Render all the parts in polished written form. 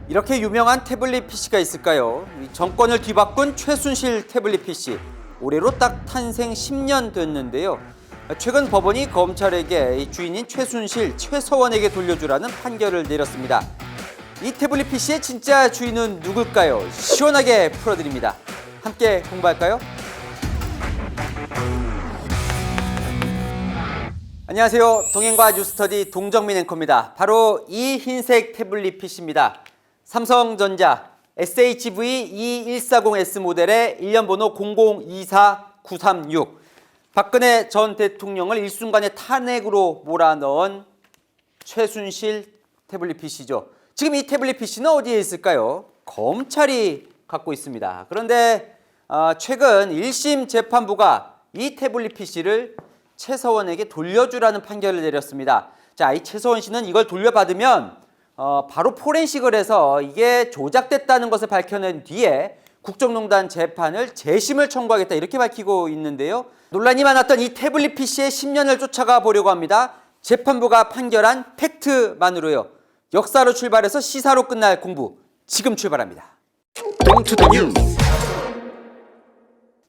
이렇게 유명한 태블릿 PC가 있을까요? 이 정권을 뒤바꾼 최순실 태블릿 PC. 올해로 딱 탄생 10년 됐는데요. 최근 법원이 검찰에게 이 주인인 최순실, 최서원에게 돌려주라는 판결을 내렸습니다. 이 태블릿 PC의 진짜 주인은 누굴까요? 시원하게 풀어드립니다. 함께 공부할까요? 안녕하세요. 동행과 뉴스터디 동정민 앵커입니다. 바로 이 흰색 태블릿 PC입니다. 삼성전자 SHV-2140S 모델의 일련번호 0024936. 박근혜 전 대통령을 일순간에 탄핵으로 몰아넣은 최순실 태블릿 PC죠. 지금 이 태블릿 PC는 어디에 있을까요? 검찰이 갖고 있습니다. 그런데 최근 1심 재판부가 이 태블릿 PC를 최서원에게 돌려주라는 판결을 내렸습니다. 자, 이 최서원 씨는 이걸 돌려받으면 바로 포렌식을 해서 이게 조작됐다는 것을 밝혀낸 뒤에 국정농단 재판을 재심을 청구하겠다 이렇게 밝히고 있는데요. 논란이 많았던 이 태블릿 PC의 10년을 쫓아가 보려고 합니다. 재판부가 판결한 팩트만으로요. 역사로 출발해서 시사로 끝날 공부 지금 출발합니다.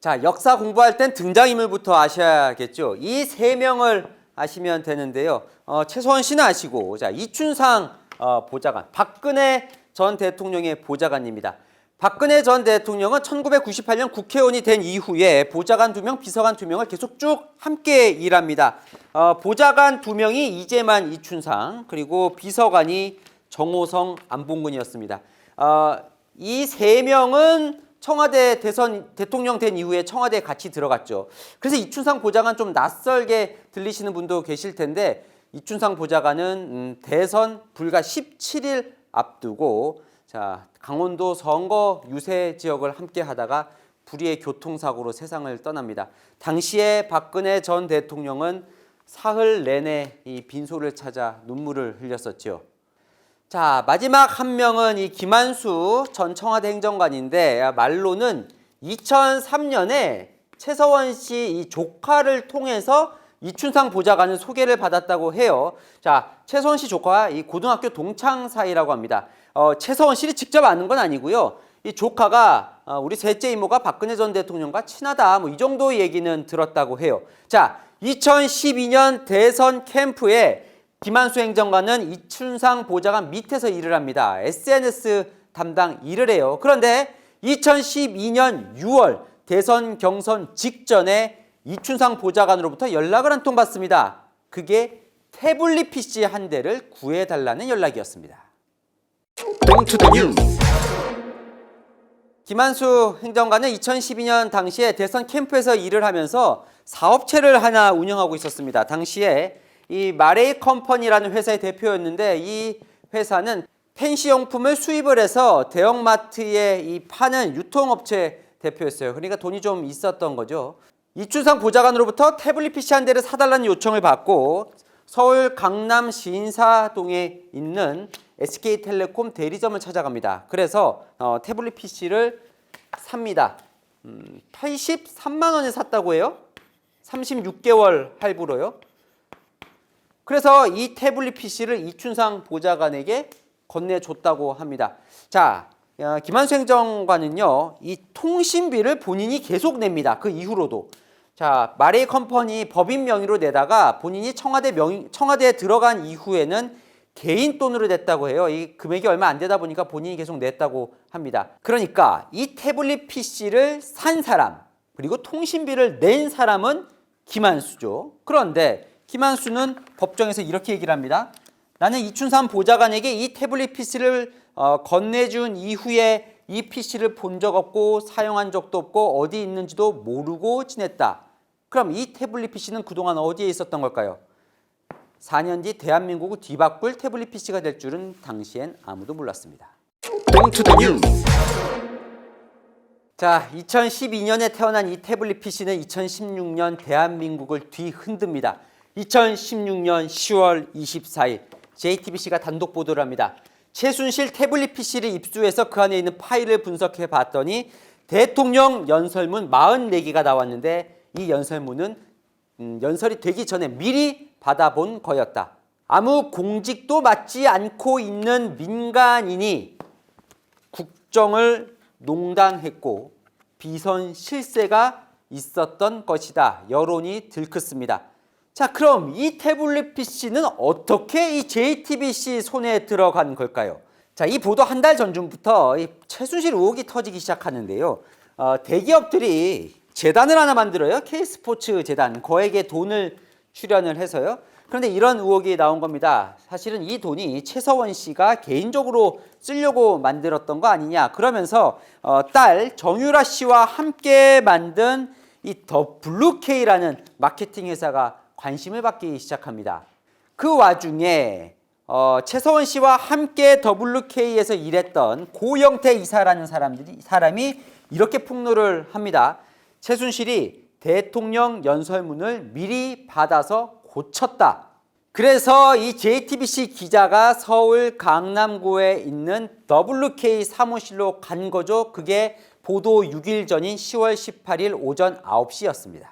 자, 역사 공부할 땐 등장인물부터 아셔야겠죠. 이 세 명을 아시면 되는데요. 최서원 씨는 아시고, 자, 이춘상 보좌관, 박근혜 전 대통령의 보좌관입니다. 박근혜 전 대통령은 1998년 국회의원이 된 이후에 보좌관 2명, 비서관 2명을 계속 쭉 함께 일합니다. 보좌관 2명이 이재만, 이춘상, 그리고 비서관이 정호성, 안봉근이었습니다. 이 세 명은 청와대 대통령 된 이후에 청와대에 같이 들어갔죠. 그래서 이춘상 보좌관 좀 낯설게 들리시는 분도 계실 텐데, 이춘상 보좌관은 대선 불과 17일 앞두고 강원도 선거 유세 지역을 함께 하다가 불의의 교통사고로 세상을 떠납니다. 당시에 박근혜 전 대통령은 사흘 내내 이 빈소를 찾아 눈물을 흘렸었죠. 자, 마지막 한 명은 이 김한수 전 청와대 행정관인데, 말로는 2003년에 최서원 씨 이 조카를 통해서 이춘상 보좌관은 소개를 받았다고 해요. 자, 최서원 씨 조카와 이 고등학교 동창 사이라고 합니다. 최서원 씨를 직접 아는 건 아니고요. 이 조카가 우리 셋째 이모가 박근혜 전 대통령과 친하다, 뭐 이 정도 얘기는 들었다고 해요. 자, 2012년 대선 캠프에 김한수 행정관은 이춘상 보좌관 밑에서 일을 합니다. SNS 담당 일을 해요. 그런데 2012년 6월 대선 경선 직전에 이춘상 보좌관으로부터 연락을 한 통 받습니다. 그게 태블릿 PC 한 대를 구해달라는 연락이었습니다. 김한수 행정관은 2012년 당시에 대선 캠프에서 일을 하면서 사업체를 하나 운영하고 있었습니다. 당시에 이 마레이 컴퍼니라는 회사의 대표였는데, 이 회사는 펜시용품을 수입을 해서 대형마트에 이 파는 유통업체 대표였어요. 그러니까 돈이 좀 있었던 거죠. 이춘상 보좌관으로부터 태블릿 PC 한 대를 사달라는 요청을 받고 서울 강남 신사동에 있는 SK텔레콤 대리점을 찾아갑니다. 그래서 태블릿 PC를 삽니다. 83만 원에 샀다고 해요. 36개월 할부로요. 그래서 이 태블릿 PC를 이춘상 보좌관에게 건네줬다고 합니다. 자, 김한수 행정관은요, 이 통신비를 본인이 계속 냅니다. 그 이후로도. 자, 마레이 컴퍼니 법인 명의로 내다가 본인이 청와대에 들어간 이후에는 개인 돈으로 냈다고 해요. 이 금액이 얼마 안 되다 보니까 본인이 계속 냈다고 합니다. 그러니까 이 태블릿 PC를 산 사람, 그리고 통신비를 낸 사람은 김한수죠. 그런데 김한수는 법정에서 이렇게 얘기를 합니다. 나는 이춘상 보좌관에게 이 태블릿 PC를 건네준 이후에 이 PC를 본 적 없고 사용한 적도 없고 어디 있는지도 모르고 지냈다. 그럼 이 태블릿 PC는 그동안 어디에 있었던 걸까요? 4년 뒤 대한민국을 뒤바꿀 태블릿 PC가 될 줄은 당시엔 아무도 몰랐습니다. 자, 2012년에 태어난 이 태블릿 PC는 2016년 대한민국을 뒤흔듭니다. 2016년 10월 24일 JTBC가 단독 보도를 합니다. 최순실 태블릿 PC를 입수해서 그 안에 있는 파일을 분석해 봤더니 대통령 연설문 44개가 나왔는데, 이 연설문은 연설이 되기 전에 미리 받아본 거였다. 아무 공직도 맡지 않고 있는 민간인이 국정을 농단했고 비선 실세가 있었던 것이다. 여론이 들끓습니다. 자, 그럼 이 태블릿 PC는 어떻게 이 JTBC 손에 들어간 걸까요? 자, 이 보도 한 달 전쯤부터 이 최순실 의혹이 터지기 시작하는데요. 대기업들이 재단을 하나 만들어요. K스포츠 재단. 거액의 돈을 출연을 해서요. 그런데 이런 의혹이 나온 겁니다. 사실은 이 돈이 최서원 씨가 개인적으로 쓰려고 만들었던 거 아니냐. 그러면서 딸 정유라 씨와 함께 만든 이 더 블루케이라는 마케팅 회사가 관심을 받기 시작합니다. 그 와중에 최서원 씨와 함께 WK에서 일했던 고영태 이사라는 사람이 이렇게 폭로를 합니다. 최순실이 대통령 연설문을 미리 받아서 고쳤다. 그래서 이 JTBC 기자가 서울 강남구에 있는 WK 사무실로 간 거죠. 그게 보도 6일 전인 10월 18일 오전 9시였습니다.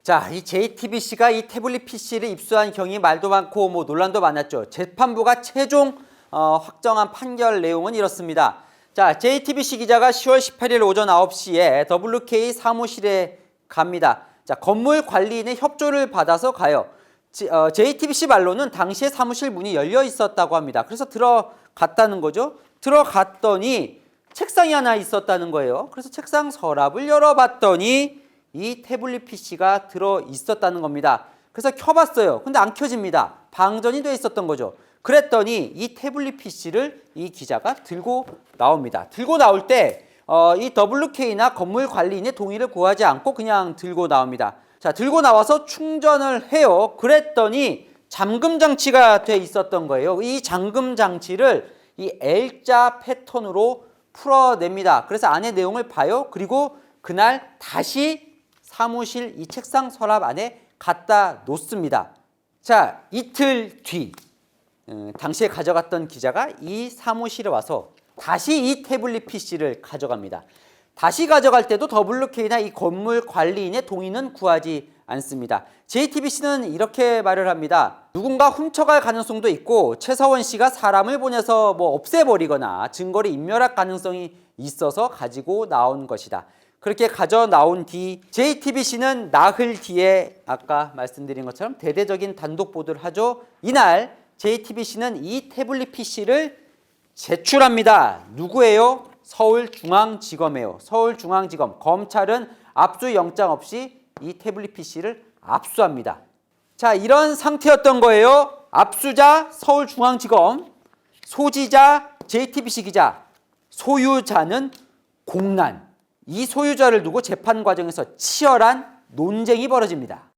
자, 이 JTBC가 이 태블릿 PC를 입수한 경위 말도 많고 논란도 많았죠. 재판부가 최종 확정한 판결 내용은 이렇습니다. 자, JTBC 기자가 10월 18일 오전 9시에 WK 사무실에 갑니다. 자, 건물 관리인의 협조를 받아서 가요. JTBC 말로는 당시에 사무실 문이 열려 있었다고 합니다. 그래서 들어갔다는 거죠. 들어갔더니 책상이 하나 있었다는 거예요. 그래서 책상 서랍을 열어봤더니 이 태블릿 PC가 들어 있었다는 겁니다. 그래서 켜봤어요. 근데 안 켜집니다. 방전이 돼 있었던 거죠. 그랬더니 이 태블릿 PC를 이 기자가 들고 나옵니다. 들고 나올 때 이 WK나 건물 관리인의 동의를 구하지 않고 그냥 들고 나옵니다. 자, 들고 나와서 충전을 해요. 그랬더니 잠금 장치가 돼 있었던 거예요. 이 잠금 장치를 이 L자 패턴으로 풀어냅니다. 그래서 안에 내용을 봐요. 그리고 그날 다시 사무실 이 책상 서랍 안에 갖다 놓습니다. 자, 이틀 뒤 당시에 가져갔던 기자가 이 사무실에 와서 다시 이 태블릿 PC를 가져갑니다. 다시 가져갈 때도 WK나 이 건물 관리인의 동의는 구하지 않습니다. JTBC는 이렇게 말을 합니다. 누군가 훔쳐갈 가능성도 있고 최서원 씨가 사람을 보내서 없애버리거나 증거를 인멸할 가능성이 있어서 가지고 나온 것이다. 그렇게 가져 나온 뒤 JTBC는 나흘 뒤에 아까 말씀드린 것처럼 대대적인 단독 보도를 하죠. 이날 JTBC는 이 태블릿 PC를 제출합니다. 누구예요? 서울중앙지검이에요. 서울중앙지검. 검찰은 압수영장 없이 이 태블릿 PC를 압수합니다. 자, 이런 상태였던 거예요. 압수자 서울중앙지검, 소지자 JTBC 기자, 소유자는 공란. 이 소유자를 두고 재판 과정에서 치열한 논쟁이 벌어집니다.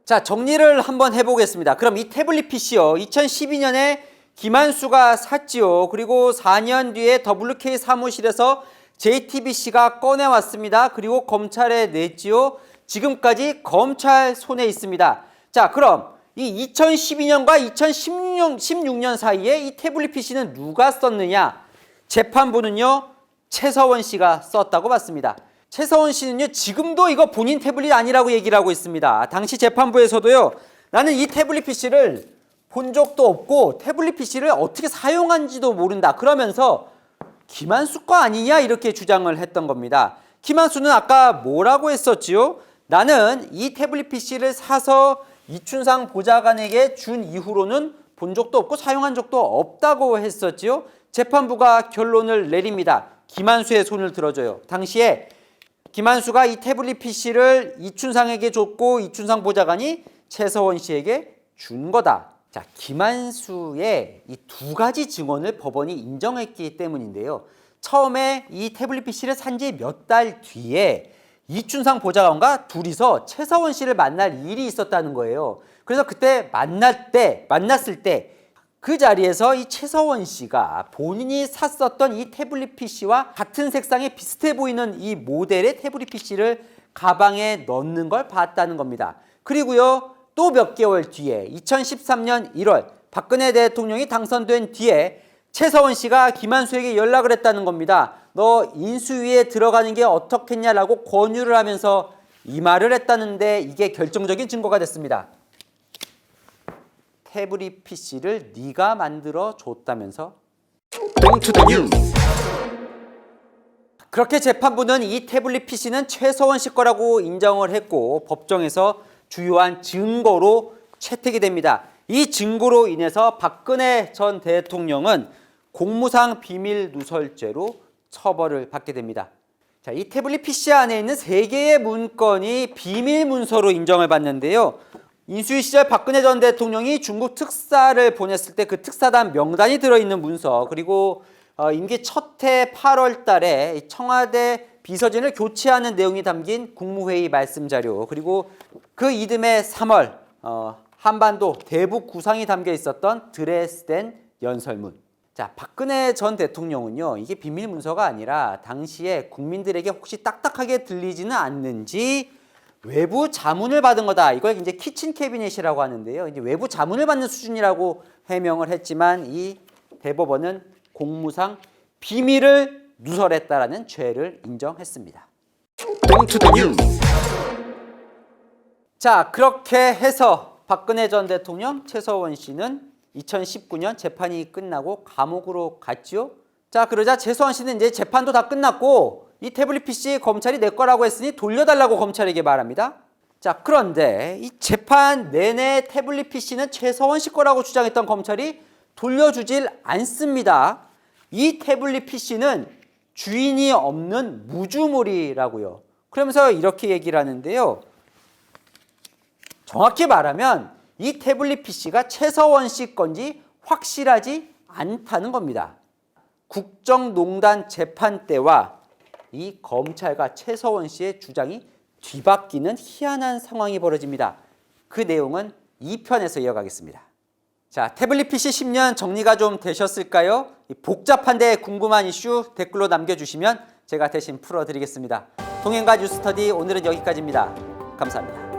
자, 정리를 한번 해보겠습니다. 그럼 이 태블릿 PC요. 2012년에 김한수가 샀지요. 그리고 4년 뒤에 WK 사무실에서 JTBC가 꺼내왔습니다. 그리고 검찰에 냈지요. 지금까지 검찰 손에 있습니다. 자, 그럼 이 2012년과 2016년 사이에 이 태블릿 PC는 누가 썼느냐? 재판부는요, 최서원 씨가 썼다고 봤습니다. 최서원 씨는요, 지금도 이거 본인 태블릿 아니라고 얘기를 하고 있습니다. 당시 재판부에서도요, 나는 이 태블릿 PC를 본 적도 없고 태블릿 PC를 어떻게 사용한지도 모른다. 그러면서 김한수 거 아니냐 이렇게 주장을 했던 겁니다. 김한수는 아까 뭐라고 했었지요? 나는 이 태블릿 PC를 사서 이춘상 보좌관에게 준 이후로는 본 적도 없고 사용한 적도 없다고 했었지요. 재판부가 결론을 내립니다. 김한수의 손을 들어줘요. 당시에 김한수가 이 태블릿 PC를 이춘상에게 줬고 이춘상 보좌관이 최서원 씨에게 준 거다. 자, 김한수의 이 두 가지 증언을 법원이 인정했기 때문인데요. 처음에 이 태블릿 PC를 산 지 몇 달 뒤에 이춘상 보좌관과 둘이서 최서원 씨를 만날 일이 있었다는 거예요. 그래서 그때 만났을 때 그 자리에서 이 최서원 씨가 본인이 샀었던 이 태블릿 PC와 같은 색상에 비슷해 보이는 이 모델의 태블릿 PC를 가방에 넣는 걸 봤다는 겁니다. 그리고요, 또 몇 개월 뒤에 2013년 1월 박근혜 대통령이 당선된 뒤에 최서원 씨가 김한수에게 연락을 했다는 겁니다. 너 인수위에 들어가는 게 어떻겠냐라고 권유를 하면서 이 말을 했다는데 이게 결정적인 증거가 됐습니다. 태블릿 PC를 네가 만들어 줬다면서? 그렇게 재판부는 이 태블릿 PC는 최서원 씨 거라고 인정을 했고 법정에서 주요한 증거로 채택이 됩니다. 이 증거로 인해서 박근혜 전 대통령은 공무상 비밀 누설죄로 처벌을 받게 됩니다. 자, 이 태블릿 PC 안에 있는 3개의 문건이 비밀 문서로 인정을 받는데요. 인수위 시절 박근혜 전 대통령이 중국 특사를 보냈을 때 그 특사단 명단이 들어있는 문서, 그리고 임기 첫 해 8월 달에 청와대 비서진을 교체하는 내용이 담긴 국무회의 말씀 자료, 그리고 그 이듬해 3월 한반도 대북 구상이 담겨 있었던 드레스덴 연설문. 자, 박근혜 전 대통령은요, 이게 비밀 문서가 아니라 당시에 국민들에게 혹시 딱딱하게 들리지는 않는지 외부 자문을 받은 거다. 이걸 이제 키친 캐비넷이라고 하는데요. 이제 외부 자문을 받는 수준이라고 해명을 했지만 이 대법원은 공무상 비밀을 누설했다라는 죄를 인정했습니다. 자, 그렇게 해서 박근혜 전 대통령, 최서원 씨는 2019년 재판이 끝나고 감옥으로 갔지요. 자, 그러자 최서원 씨는 이제 재판도 다 끝났고 이 태블릿 PC 검찰이 내 거라고 했으니 돌려달라고 검찰에게 말합니다. 자, 그런데 이 재판 내내 태블릿 PC는 최서원 씨 거라고 주장했던 검찰이 돌려주질 않습니다. 이 태블릿 PC는 주인이 없는 무주물이라고요. 그러면서 이렇게 얘기를 하는데요. 정확히 말하면 이 태블릿 PC가 최서원 씨 건지 확실하지 않다는 겁니다. 국정농단 재판 때와 이 검찰과 최서원 씨의 주장이 뒤바뀌는 희한한 상황이 벌어집니다. 그 내용은 2편에서 이어가겠습니다. 자, 태블릿 PC 10년 정리가 좀 되셨을까요? 복잡한데 궁금한 이슈 댓글로 남겨주시면 제가 대신 풀어드리겠습니다. 동행과 뉴스터디 오늘은 여기까지입니다. 감사합니다.